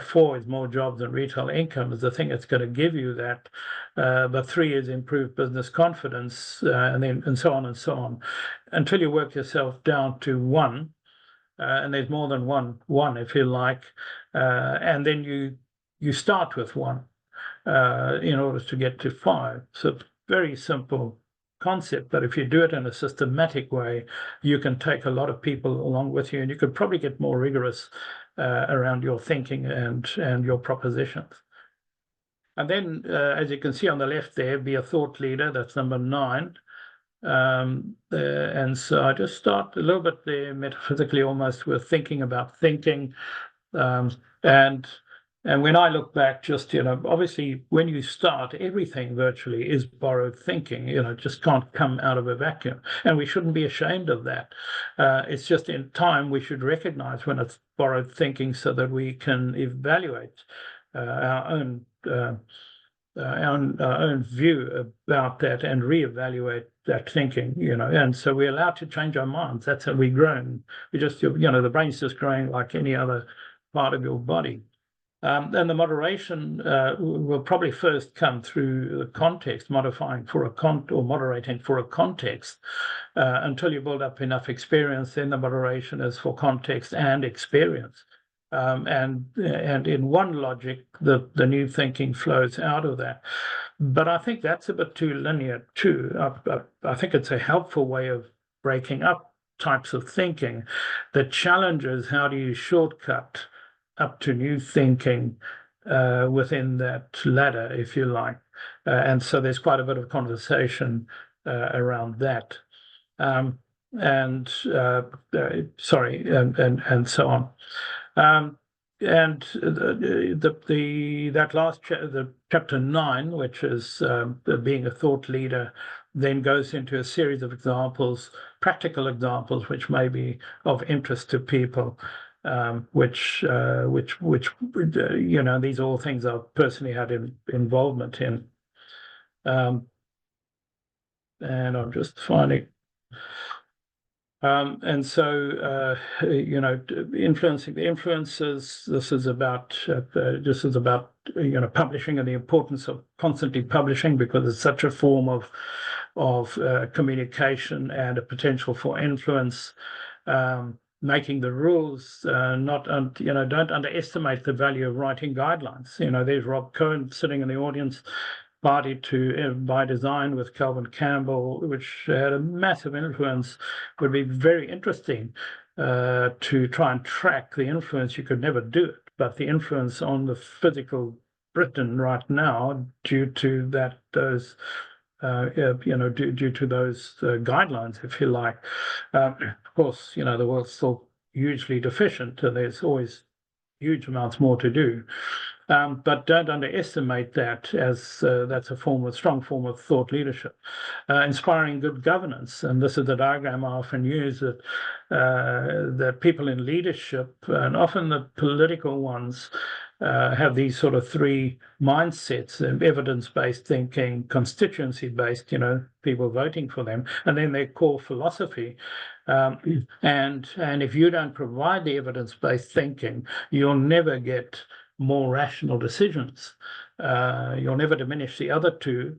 4 is more jobs and retail income is the thing that's going to give you that. But 3 is improved business confidence, and so on and so on, until you work yourself down to 1. And there's more than one, if you like, and then you start with 1 in order to get to 5. So it's very simple concept, but if you do it in a systematic way, you can take a lot of people along with you, and you could probably get more rigorous around your thinking and your propositions. And then, as you can see on the left there, be a thought leader. That's number 9. And so I just start a little bit there metaphysically, almost, with thinking about thinking. And when I look back, just, obviously when you start, everything virtually is borrowed thinking, just can't come out of a vacuum. And we shouldn't be ashamed of that. It's just in time we should recognize when it's borrowed thinking so that we can evaluate our own view about that and reevaluate that thinking, and so we're allowed to change our minds. That's how we grow. And we just, the brain's just growing like any other part of your body. And the moderation will probably first come through the context, moderating for a context, until you build up enough experience. Then the moderation is for context and experience. And in one logic, the new thinking flows out of that. But I think that's a bit too linear too. I think it's a helpful way of breaking up types of thinking. The challenge is, how do you shortcut up to new thinking within that ladder, if you like? And so there's quite a bit of conversation around that. And so on. And that last the chapter 9, which is being a thought leader, then goes into a series of examples, practical examples, which may be of interest to people, which these are all things I've personally had involvement in. And I'm just finding. And so, influencing the influences. This is about publishing and the importance of constantly publishing, because it's such a form of communication and a potential for influence. Making the rules, don't underestimate the value of writing guidelines. There's Rob Cohen sitting in the audience, party to By Design with Calvin Campbell, which had a massive influence. Would be very interesting to try and track the influence. You could never do it, but the influence on the physical Britain right now, due to those guidelines, if you like. Of course, the world's still hugely deficient, and there's always huge amounts more to do. But don't underestimate that, as that's a strong form of thought leadership. Inspiring good governance, and this is the diagram I often use, that people in leadership, and often the political ones, have these sort of 3 mindsets: evidence-based thinking, constituency-based, people voting for them, and then their core philosophy. And if you don't provide the evidence-based thinking, you'll never get more rational decisions. You'll never diminish the other 2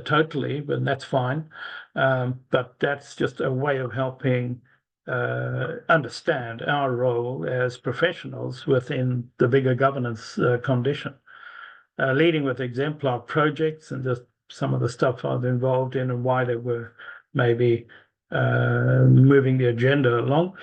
totally, but that's fine. But that's just a way of helping understand our role as professionals within the bigger governance condition, leading with exemplar projects and just some of the stuff I was involved in and why they were maybe moving the agenda along.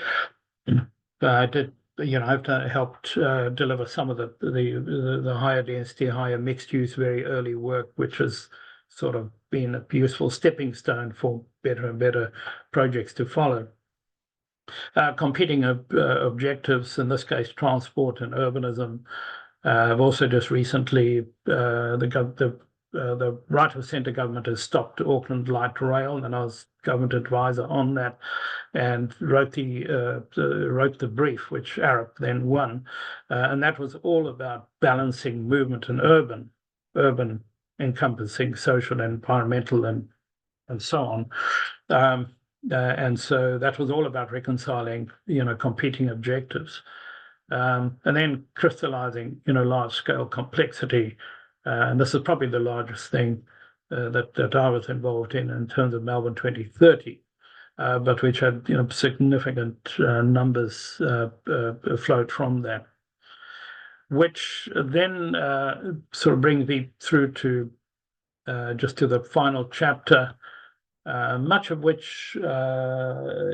I did, I've helped deliver some of the higher density, higher mixed use, very early work, which has sort of been a useful stepping stone for better and better projects to follow. Competing objectives, in this case, transport and urbanism. I've also just recently, the right of centre government has stopped Auckland Light Rail, and I was government advisor on that, and wrote the brief, which Arup then won, and that was all about balancing movement and urban encompassing social and environmental and so on. And so that was all about reconciling, competing objectives, and then crystallizing, large scale complexity. And this is probably the largest thing that I was involved in terms of Melbourne 2030, but which had, significant numbers flowed from that, which then sort of brings me through to just to the final chapter. Much of which I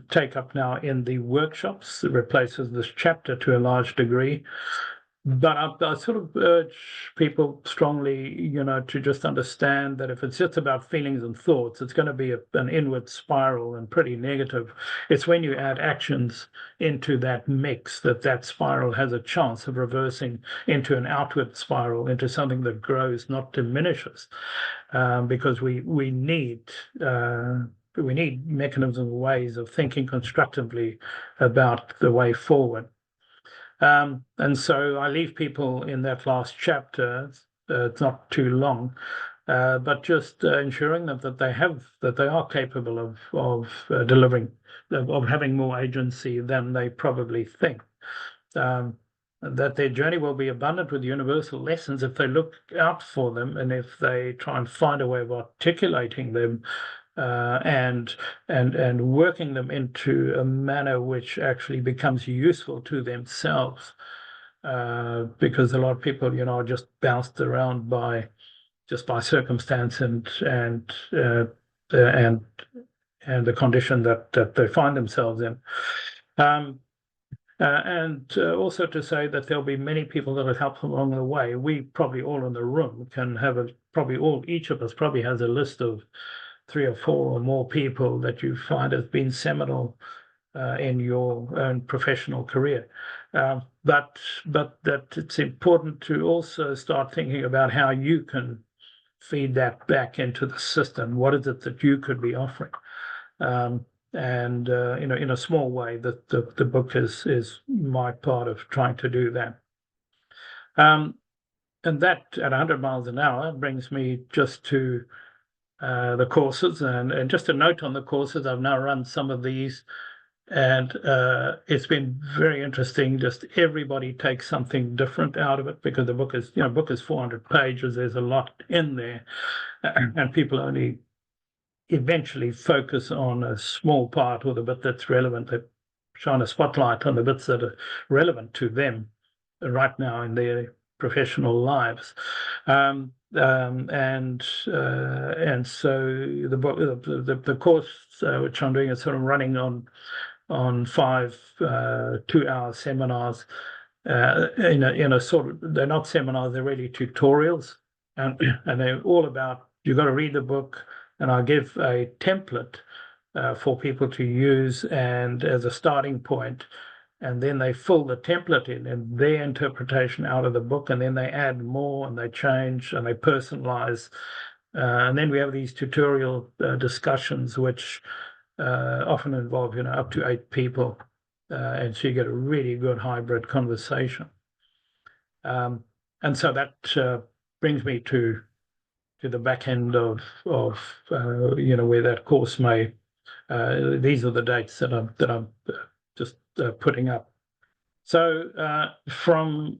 take up now in the workshops. It replaces this chapter to a large degree. But I sort of urge people strongly, to just understand that if it's just about feelings and thoughts, it's going to be an inward spiral and pretty negative. It's when you add actions into that mix that spiral has a chance of reversing into an outward spiral, into something that grows, not diminishes, because we need mechanisms and ways of thinking constructively about the way forward. And so I leave people in that last chapter. It's not too long, but just ensuring that they are capable of delivering, of having more agency than they probably think. That their journey will be abundant with universal lessons if they look out for them and if they try and find a way of articulating them. And working them into a manner which actually becomes useful to themselves, because a lot of people, are just bounced around by circumstance and the condition that they find themselves in. And also to say that there'll be many people that will help along the way. We probably all in the room can have each of us probably has a list of 3 or 4 or more people that you find has been seminal in your own professional career. But that it's important to also start thinking about how you can feed that back into the system. What is it that you could be offering? And in a small way, the book is my part of trying to do that. And that at 100 miles an hour brings me just to the courses, and just a note on the courses. I've now run some of these, and it's been very interesting. Just everybody takes something different out of it, because the book is 400 pages. There's a lot in there, and people only eventually focus on a small part or the bit that's relevant. They shine a spotlight on the bits that are relevant to them right now in their professional lives. And so the course which I'm doing is sort of running on 5 2-hour seminars. In a sort of, they're not seminars, they're really tutorials, and they're all about, you've got to read the book, and I give a template for people to use and as a starting point. And then they fill the template in and their interpretation out of the book, and then they add more and they change and they personalize. And then we have these tutorial discussions, which often involve, up to 8 people. And so you get a really good hybrid conversation. And so that brings me to the back end of where that course may. These are the dates that I'm just putting up. So from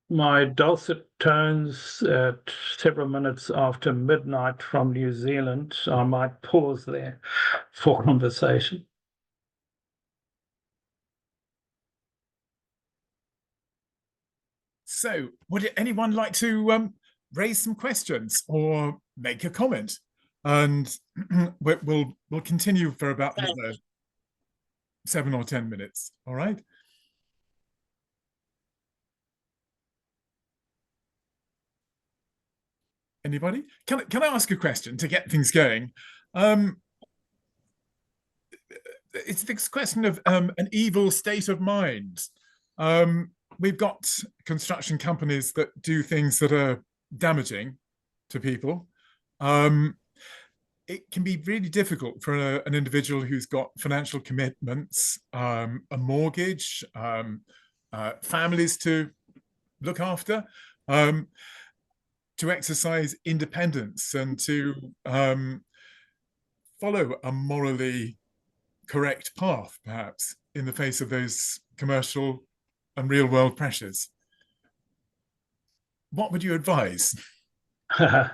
my dulcet tones at several minutes after midnight from New Zealand, I might pause there for conversation. So would anyone like to raise some questions or make a comment? And we'll continue for about another 7 or 10 minutes. All right. Anybody? Can I ask a question to get things going? It's this question of an evil state of mind. We've got construction companies that do things that are damaging to people. It can be really difficult for an individual who's got financial commitments, a mortgage, families to look after, to exercise independence and to follow a morally correct path, perhaps, in the face of those commercial and real world pressures. What would you advise? You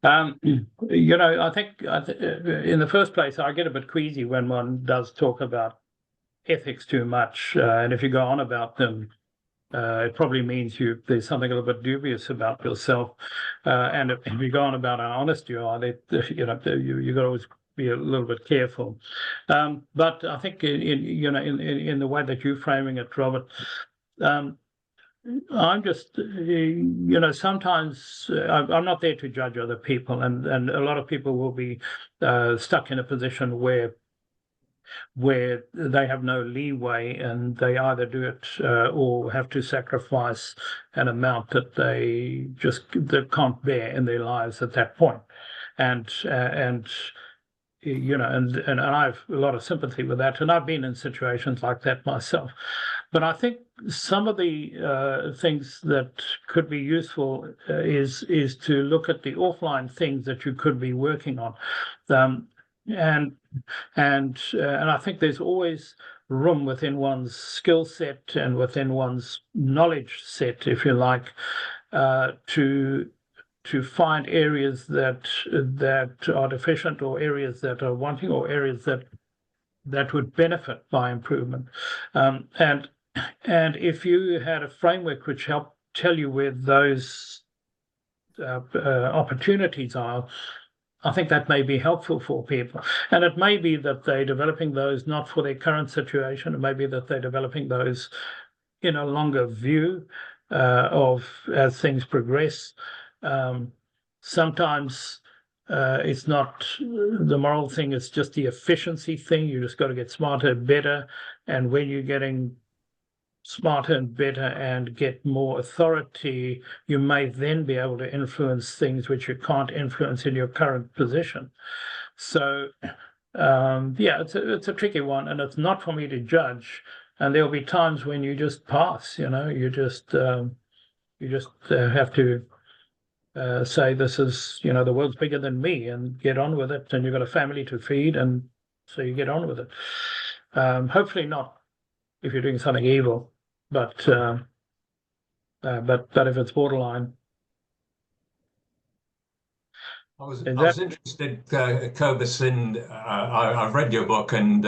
know, I think in the first place, I get a bit queasy when one does talk about ethics too much. And if you go on about them, it probably means there's something a little bit dubious about yourself. And if you go on about how honest you are, you know, you got to always be a little bit careful. But I think in the way that you're framing it, Robert, I'm just, you know, sometimes I'm not there to judge other people, and a lot of people will be stuck in a position where they have no leeway, and they either do it or have to sacrifice an amount that they can't bear in their lives at that point. And you know, and I have a lot of sympathy with that, and I've been in situations like that myself. But I think some of the things that could be useful is to look at the offline things that you could be working on, and I think there's always room within one's skill set and within one's knowledge set, if you like, to find areas that are deficient, or areas that are wanting, or areas that would benefit by improvement. And if you had a framework which helped tell you where those opportunities are, I think that may be helpful for people. And it may be that they're developing those not for their current situation. It may be that they're developing those in a longer view of as things progress. Sometimes it's not the moral thing, it's just the efficiency thing. You just got to get smarter and better. And when you're getting smarter and better and get more authority, you may then be able to influence things which you can't influence in your current position. So yeah, it's a tricky one, and it's not for me to judge. And there'll be times when you just pass, you know, you just have to say, this is, you know, the world's bigger than me, and get on with it. And you've got a family to feed, and so you get on with it. Hopefully not if you're doing something evil, but if it's borderline. I was interested, Kobus, I've read your book and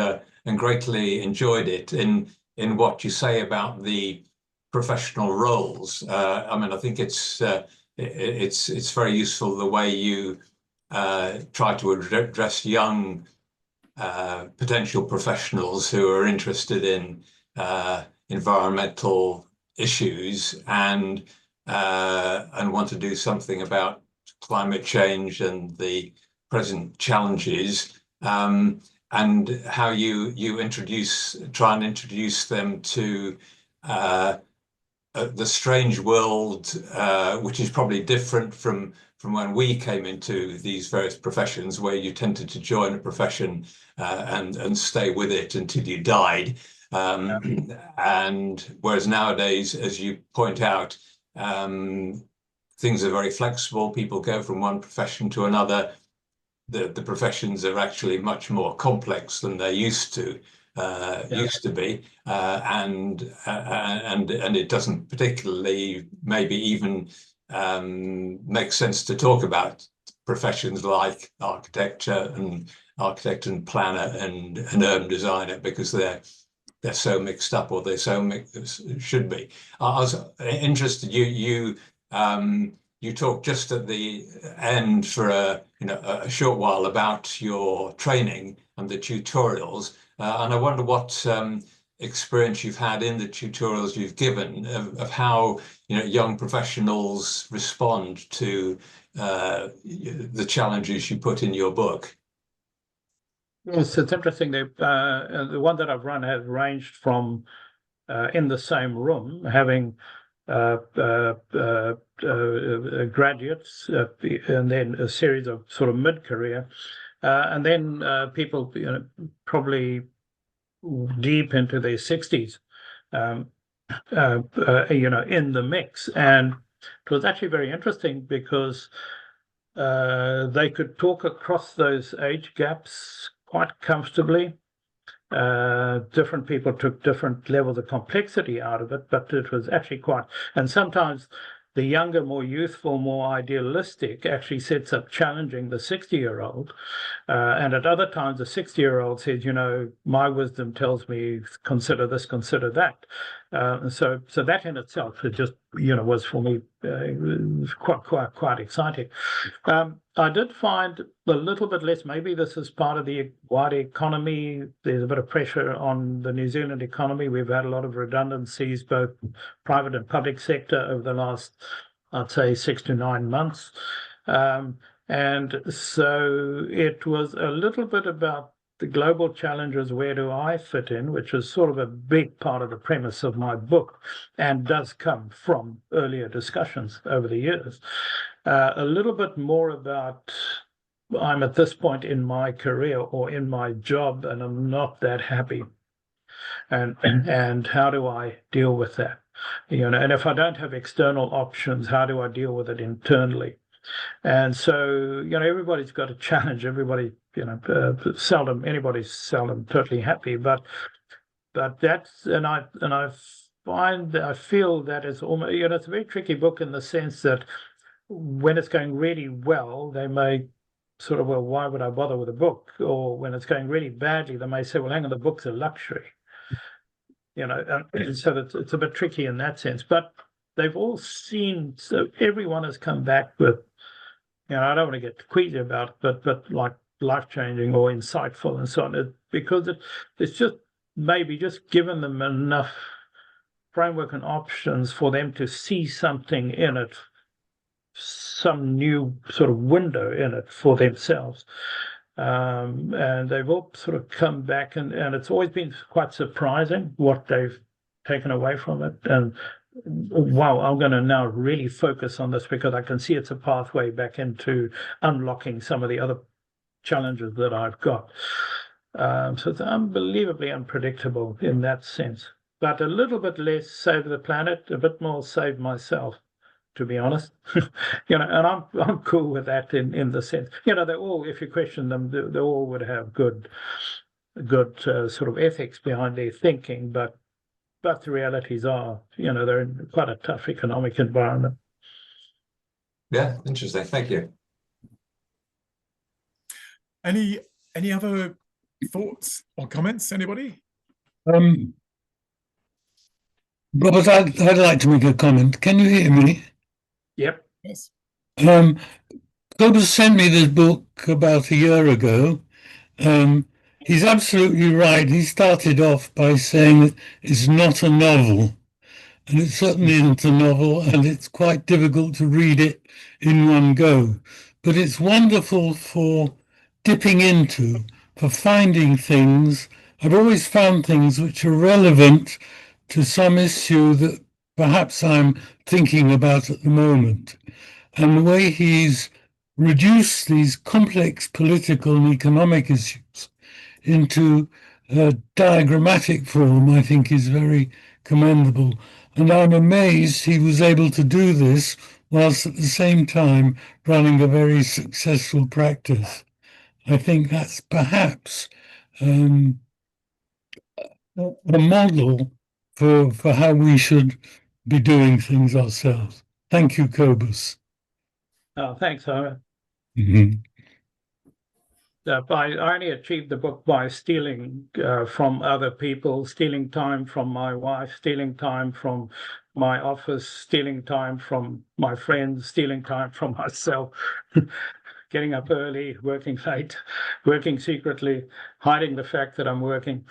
greatly enjoyed it in what you say about the professional roles. I mean, I think it's very useful the way you try to address young potential professionals who are interested in environmental issues and want to do something about climate change and the present challenges, and how you try and introduce them to the strange world, which is probably different from when we came into these various professions, where you tended to join a profession and stay with it until you died. And whereas nowadays, as you point out, things are very flexible. People go from one profession to another. The professions are actually much more complex than they used to be, and it doesn't particularly maybe even make sense to talk about professions like architect and planner and urban designer, because they're they're so mixed up, or they're should be. I was interested. You talked just at the end for a short while about your training and the tutorials, and I wonder what experience you've had in the tutorials you've given of how young professionals respond to the challenges you put in your book. Yes, it's interesting. The one that I've run has ranged from in the same room, having graduates, and then a series of sort of mid-career, and then people, probably deep into their 60s, in the mix. And it was actually very interesting because they could talk across those age gaps quite comfortably. Different people took different levels of complexity out of it, but it was actually quite, and sometimes the younger, more youthful, more idealistic actually sets up challenging the 60-year-old. And at other times, the 60-year-old says, my wisdom tells me, consider this, consider that. So that in itself, it just, was for me quite exciting. I did find a little bit less, maybe this is part of the wider economy. There's a bit of pressure on the New Zealand economy. We've had a lot of redundancies, both private and public sector, over the last, I'd say, 6 to 9 months. And so it was a little bit about the global challenges, where do I fit in, which is sort of a big part of the premise of my book and does come from earlier discussions over the years. A little bit more about, I'm at this point in my career or in my job and I'm not that happy. And how do I deal with that? And if I don't have external options, how do I deal with it internally? And so, everybody's got a challenge. Everybody, anybody's seldom totally happy. But that's, and I feel that it's almost, it's a very tricky book in the sense that when it's going really well, they may sort of, well, why would I bother with a book? Or when it's going really badly, they may say, well, hang on, the book's a luxury. And so it's a bit tricky in that sense. But they've all seen, so everyone has come back with, I don't want to get queasy about it, but like life-changing or insightful and so on, because it's just maybe just given them enough framework and options for them to see something in it, some new sort of window in it for themselves. And they've all sort of come back, and it's always been quite surprising what they've taken away from it. And wow, I'm going to now really focus on this because I can see it's a pathway back into unlocking some of the other challenges that I've got. So it's unbelievably unpredictable in that sense, but a little bit less save the planet, a bit more save myself, to be honest. And I'm cool with that in the sense, they're all, if you question them, they all would have good sort of ethics behind their thinking, but the realities are, they're in quite a tough economic environment. Yeah, interesting. Thank you. Any other thoughts or comments, anybody? Robert, I'd like to make a comment. Can you hear me? Yep. Yes. Kobus sent me this book about a year ago. He's absolutely right. He started off by saying that it's not a novel, and it certainly isn't a novel, and it's quite difficult to read it in one go. But it's wonderful for dipping into, for finding things. I've always found things which are relevant to some issue that perhaps I'm thinking about at the moment. And the way he's reduced these complex political and economic issues into a diagrammatic form, I think, is very commendable. And I'm amazed he was able to do this whilst at the same time running a very successful practice. I think that's perhaps a model for how we should be doing things ourselves. Thank you, Kobus. Oh, thanks, Howard. Mm-hmm. I only achieved the book by stealing from other people, stealing time from my wife, stealing time from my office, stealing time from my friends, stealing time from myself, getting up early, working late, working secretly, hiding the fact that I'm working,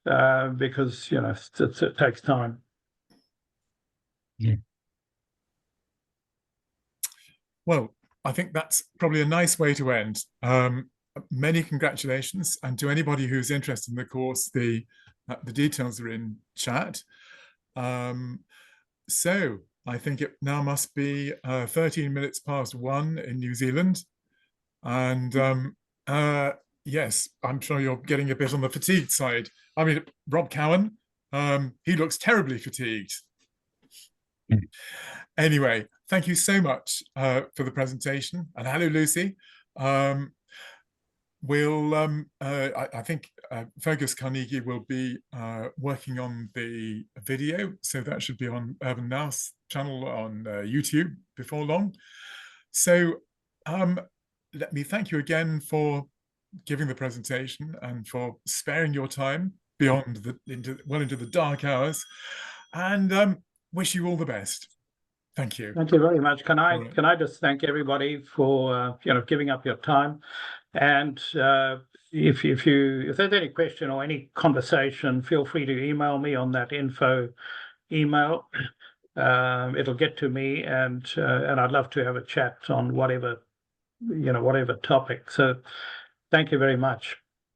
because, you know, it takes time. Yeah. Well, I think that's probably a nice way to end. Many congratulations, and to anybody who's interested in the course, the details are in chat. So I think it now must be 13 minutes past 1 in New Zealand, and yes, I'm sure you're getting a bit on the fatigued side. I mean, Rob Cowan, he looks terribly fatigued. Anyway, thank you so much for the presentation, and hello, Lucy. I think Fergus Carnegie will be working on the video, so that should be on Urban Now's channel on YouTube before long. So let me thank you again for giving the presentation and for sparing your time beyond into the dark hours, and wish you all the best. Thank you. Thank you very much. Can I just thank everybody for you know, giving up your time, and if there's any question or any conversation, feel free to email me on that info email. It'll get to me, and I'd love to have a chat on whatever topic. So thank you very much.